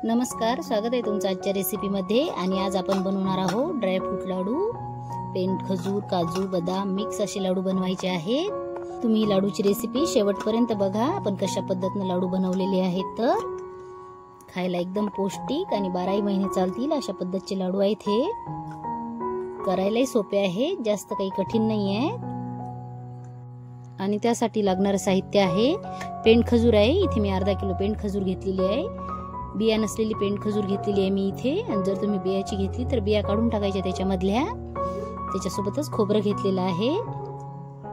नमस्कार, स्वागत आहे तुमचं आजच्या रेसिपीमध्ये। आणि आज आपण बनवणार आहोत ड्रायफ्रूट लाडू। पेंड खजूर, काजू, बदाम मिक्स असे लाडू बनवायचे आहेत। तुम्ही लाडूची रेसिपी शेवटपर्यंत बघा। आपण कशा पद्धतीने लाडू बनवलेले आहेत तर खायला एकदम पौष्टिक आणि 12 महिने चालतील अशा पद्धतीचे लाडू आहेत। हे करायलाही सोपे आहे, जास्त काही कठीण नाही आहे। आणि त्यासाठी लागणारे साहित्य आहे पेंड खजूर आहे। इथे मी अर्धा किलो पेंड खजूर घेतलेली आहे। बिया नसलेली पेंड खजूर घेतलेली आहे मी इथे। आणि जर तुम्ही बियाची घेतली तर बिया काढून टाकायच्या त्याच्यामधल्या। त्याच्यासोबतच खोबरं घेतलेलं आहे,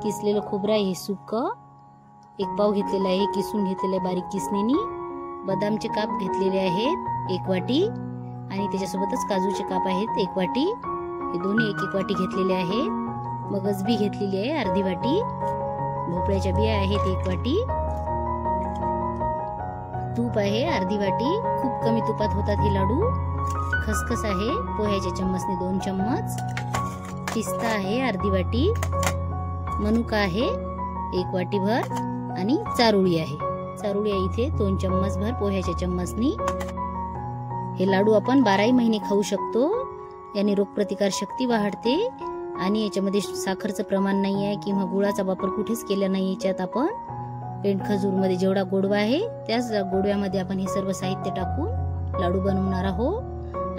किसलेलं खोबरं आहे हे सुक्क। एक पाव घेतलेला आहे, किसून घेतलेला आहे बारीक किसणीनी। बदामचे काप घेतलेले आहेत 1 वाटी आणि त्याच्यासोबतच काजूचे काप आहेत 1 वाटी। हे दोन्ही 1-1 वाटी घेतलेले आहेत। मगज बी घेतलेली आहे अर्धी वाटी। भोपळ्याच्या बिया आहेत 1 वाटी। तूप आहे अर्धी वाटी। खूप कमी तुपात होतात हे लाडू। खसखस आहे पोह्याच्या चम्मचने 2 चम्मच। पिस्ता आहे अर्धी वाटी। मनुका आहे 1 वाटी भर आणि चारोळी आहे। चारोळी आहे इथे 2 चम्मच भर पोह्याच्या चम्मचनी। हे लाडू आपण 12 महिने खाऊ शकतो। याने रोगप्रतिकार शक्ती वाढते आणि याच्यामध्ये साखरचं प्रमाण नाही आहे किंवा गुळाचा वापर कुठेच केला नाही। याच्यात आपण पेंड खजूर मध्ये जेवढा गोडवा आहे त्याच गोडव्यामध्ये आपण हे सर्व साहित्य टाकून लाडू बनवणार आहोत।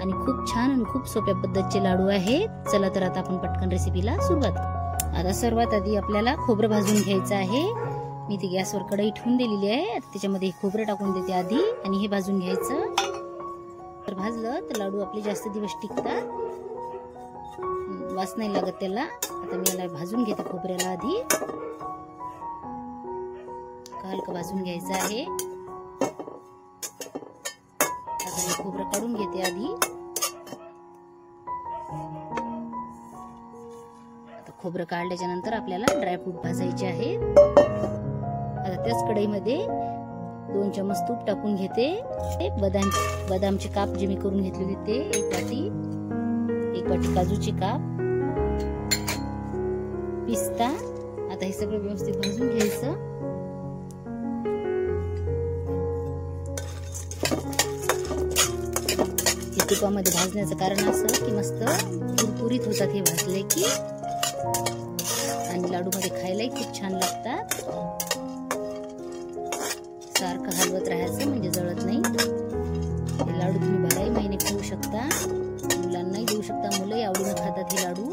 आणि खूप छान आणि खूप सोप्या पद्धतीचे लाडू आहेत। चला तर आता आपण पटकन रेसिपीला सुरुवात करू। आता सर्वात आधी आपल्याला खोबरं भाजून घ्यायचं आहे। मी ती गॅसवर कढई ठेवून दिलेली आहे। त्याच्यामध्ये खोबरं टाकून देते आधी आणि हे भाजून घ्यायचं। तर भाजलं तर लाडू आपले जास्त दिवस टिकतात, वास नाही लागत त्याला। आता मी याला भाजून घेते खोबऱ्याला आधी। हलकं भाजून घ्यायचं आहे। आता मी खोबरं काढून घेते आधी। आता खोबरं काढल्याच्या नंतर आपल्याला ड्रायफ्रूट भाजायचे आहेत। आता त्याच कढईमध्ये 2 चम्मच तूप टाकून घेते। बदामचे काप जे मी करून घेतले होते ते 1 वाटी काजूचे काप, पिस्ता। आता हे सगळं व्यवस्थित भाजून घ्यायचं। तुपामध्ये भाजण्याचं कारण असं की मस्त कुरकुरीत होतात हे भाजले की। आणि लाडू मध्ये खायलाही खूप छान लागतात। सारखं हलवत राहायचं म्हणजे जळत नाही। हे लाडू तुम्ही 12 महिने खाऊ शकता, मुलांनाही देऊ शकता। मुलंही आवडीने खातात हे लाडू।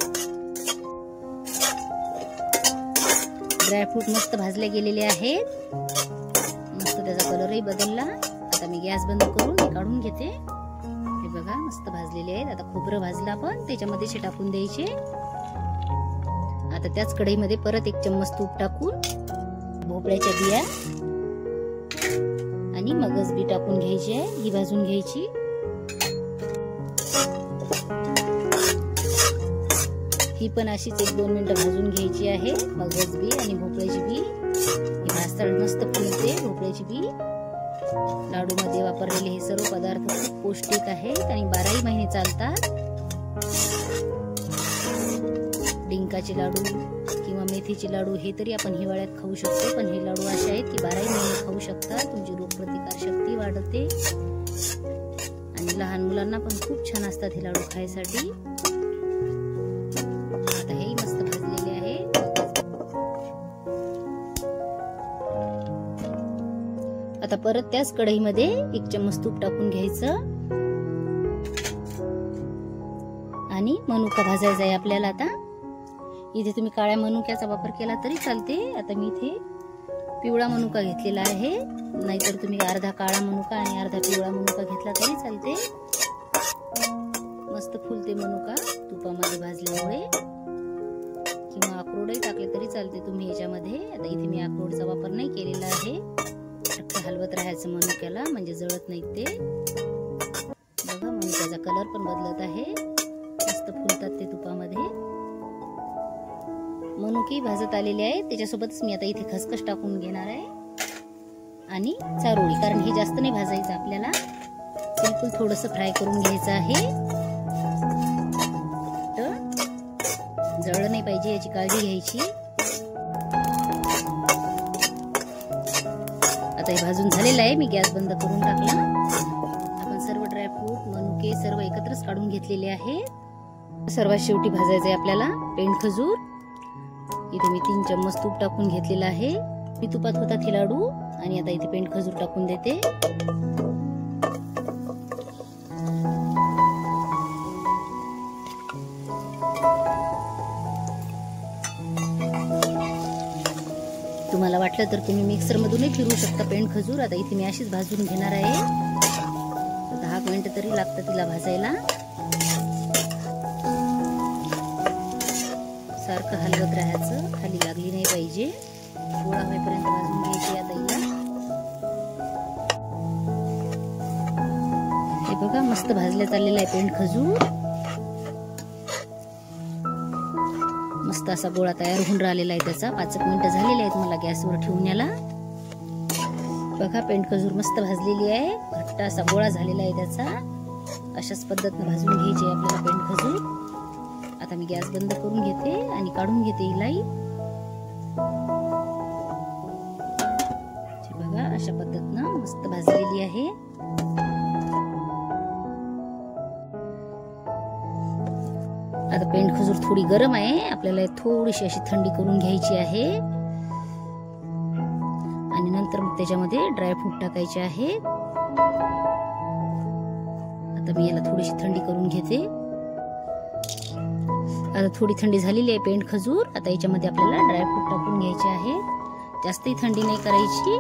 ड्रायफ्रूट मस्त भाजले गेलेले आहेत, मस्त त्याचा कलरही बदलला। आता मी गॅस बंद करून हे काढून घेते। हे बघा मस्त भाजलेले आहेत। आता खोबरं भाजलं आपण त्याच्यामध्ये टाकून द्यायचे। आता त्याच कढईमध्ये परत 1 चम्मच तूप टाकून भोपळ्याच्या बिया आणि मगज बी टाकून घ्यायची आहे, ही भाजून घ्यायची। ही पण अशीच 1-2 मिनिटं भाजून घ्यायची आहे। मगज बी आणि भोपळ्याची बी ही भाजताना मस्त फुलते। भोपळ्याची बी लाडू मध्ये वापरलेले हे सर्व पदार्थ खूप पौष्टिक आहेत आणि 12 महिने चालतात। डिंकाचे लाडू किंवा मेथीचे लाडू हे तरी आपण हिवाळ्यात खाऊ शकतो, पण हे लाडू असे आहेत की 12 महिने खाऊ शकतात। तुमची रोगप्रतिकार शक्ती वाढते आणि लहान मुलांना पण खूप छान असतात हे लाडू खायसाठी। आता हे मस्त भाजलेले आहे। आता परत त्याच कढईमध्ये 1 चम्मच तूप टाकून घ्यायचं आणि मनुका भाजायचा आहे आपल्याला। आता इथे तुम्ही काळ्या मनुक्याचा वापर केला तरी चालते। आता मी इथे पिवळा मनुका घेतलेला आहे, नाहीतर तुम्ही अर्धा काळा मनुका आणि अर्धा पिवळा मनुका घेतला तरी चालते। मस्त फुलते मनुका तुपामध्ये भाजल्यामुळे, किंवा अक्रोडही टाकले तरी चालते तुम्ही याच्यामध्ये। आता इथे मी अक्रोडचा वापर नाही केलेला आहे। हलवत राहायचं मनुक्याला म्हणजे जळत नाही ते। बघा मनुक्याचा कलर पण बदलत आहे, मस्त फुलतात ते तुपामध्ये। मनुके भाजत आलेले आहे, त्याच्यासोबतच मी आता इथे खसखस टाकून घेणार आहे आणि चारोळी, कारण हे जास्त नाही भाजायचं आपल्याला, बिलकुल थोडंसं फ्राय करून घ्यायचं आहे। तर जळलं नाही पाहिजे याची काळजी घ्यायची। आता हे भाजून झालेलं आहे, मी गॅस बंद करून टाकला। आपण सर्व सर्व एकत्रच काढून घेतलेले आहे. सर्वात शेवटी भाजायचे आहे आपल्याला पेंड खजूर. इथे मी 3 चम्मच तूप टाकून घेतलेला आहे. मी तुपात होता हे लाडू आणि आता इथे पेंड खजूर टाकून देते. तुम्हाला वाटलं तर तुम्ही मिक्सर मधूनही फिरवू शकता पेंड खजूर. आता इथे मी अशीच भाजून घेणार आहे. 10 मिनिटं तरी लागतात तिला भाजायला. सारखं हलवत राहायचं, खाली लागली नाही पाहिजे. गोळा होईपर्यंत भाजून घ्यायची आता हिला. हे बघा मस्त भाजल्या चाललेला आहे पेंड खजूर. मस्त असा गोळा तयार होऊन राहिलेला आहे त्याचा. 5 मिनिटं झालेली आहेत मला गॅसवर ठेवून याला. बघा पेंड खजूर मस्त भाजलेली आहे. घट्ट असा गोळा झालेला आहे त्याचा. अशाच पद्धतीने भाजून घ्यायची आहे आपल्याला पेंड खजूर. आता मी गॅस बंद करून घेते आणि काढून घेते हिलाई. बघा अशा पद्धतीने मस्त भाजलेली आहे. आता पेंड खजूर थोडी गरम आहे. आपल्याला थोडीशी अशी थंडी करून घ्यायची आहे आणि नंतर मग त्याच्यामध्ये ड्रायफ्रूट टाकायचे आहे. आता मी याला थोडीशी थंडी करून घेते. आता थोडी थंडी झालेली आहे पेंड खजूर. आता याच्यामध्ये आपल्याला ड्रायफ्रूट टाकून घ्यायचे आहे. जास्तही थंडी नाही करायची.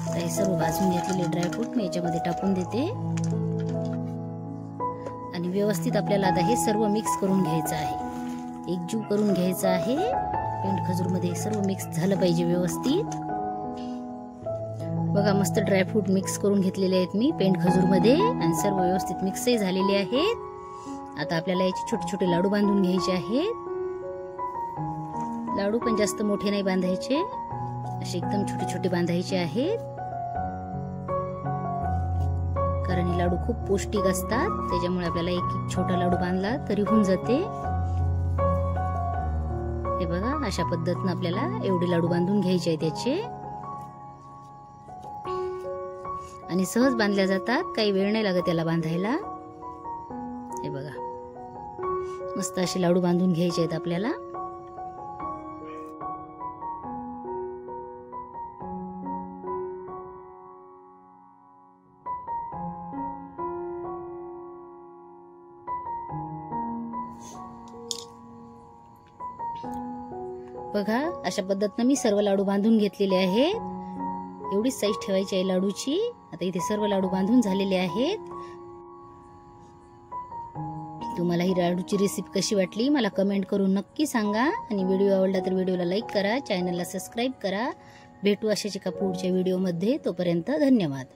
आता हे सर्व भाजून घेतलेले ड्रायफ्रूट मी याच्यामध्ये टाकून देते आणि व्यवस्थित आपल्याला आता हे सर्व मिक्स करून घ्यायचं आहे. एकजीव करून घ्यायचं आहे. पेंड खजूर मध्ये सर्व मिक्स झालं पाहिजे व्यवस्थित. बघा मस्त ड्रायफ्रूट मिक्स करून घेतलेले आहेत मी पेंड खजूर मध्ये आणि सर्व व्यवस्थित मिक्सही झालेले आहेत. आता आपल्याला याचे छोटे छोटे लाडू बांधून घ्यायचे आहेत. लाडू पण जास्त मोठे नाही बांधायचे, असे एकदम छोटे छोटे बांधायचे आहेत. कारण हे लाडू खूप पौष्टिक असतात, त्याच्यामुळे आपल्याला एक छोटा लाडू बांधला तरी होऊन जाते. हे बघा अशा पद्धतीने आपल्याला एवढे लाडू बांधून घ्यायचे आहेत त्याचे. आणि सहज बांधल्या जातात, काही वेळ नाही लागत त्याला बांधायला. हे बघा मस्त असे लाडू बांधून घ्यायचे आहेत आपल्याला. बघा अशा पद्धतीने मी सर्व लाडू बांधून घेतलेले आहेत. एवढीच साईज ठेवायची आहे लाडूची. आता इथे सर्व लाडू बांधून झालेले आहेत. तुम्हाला ही लाडूची रेसिपी कशी वाटली मला कमेंट करून नक्की सांगा. आणि व्हिडिओ आवडला तर व्हिडिओला लाईक करा, चॅनलला सबस्क्राईब करा. भेटू अशाच एका पुढच्या व्हिडिओमध्ये. तोपर्यंत धन्यवाद.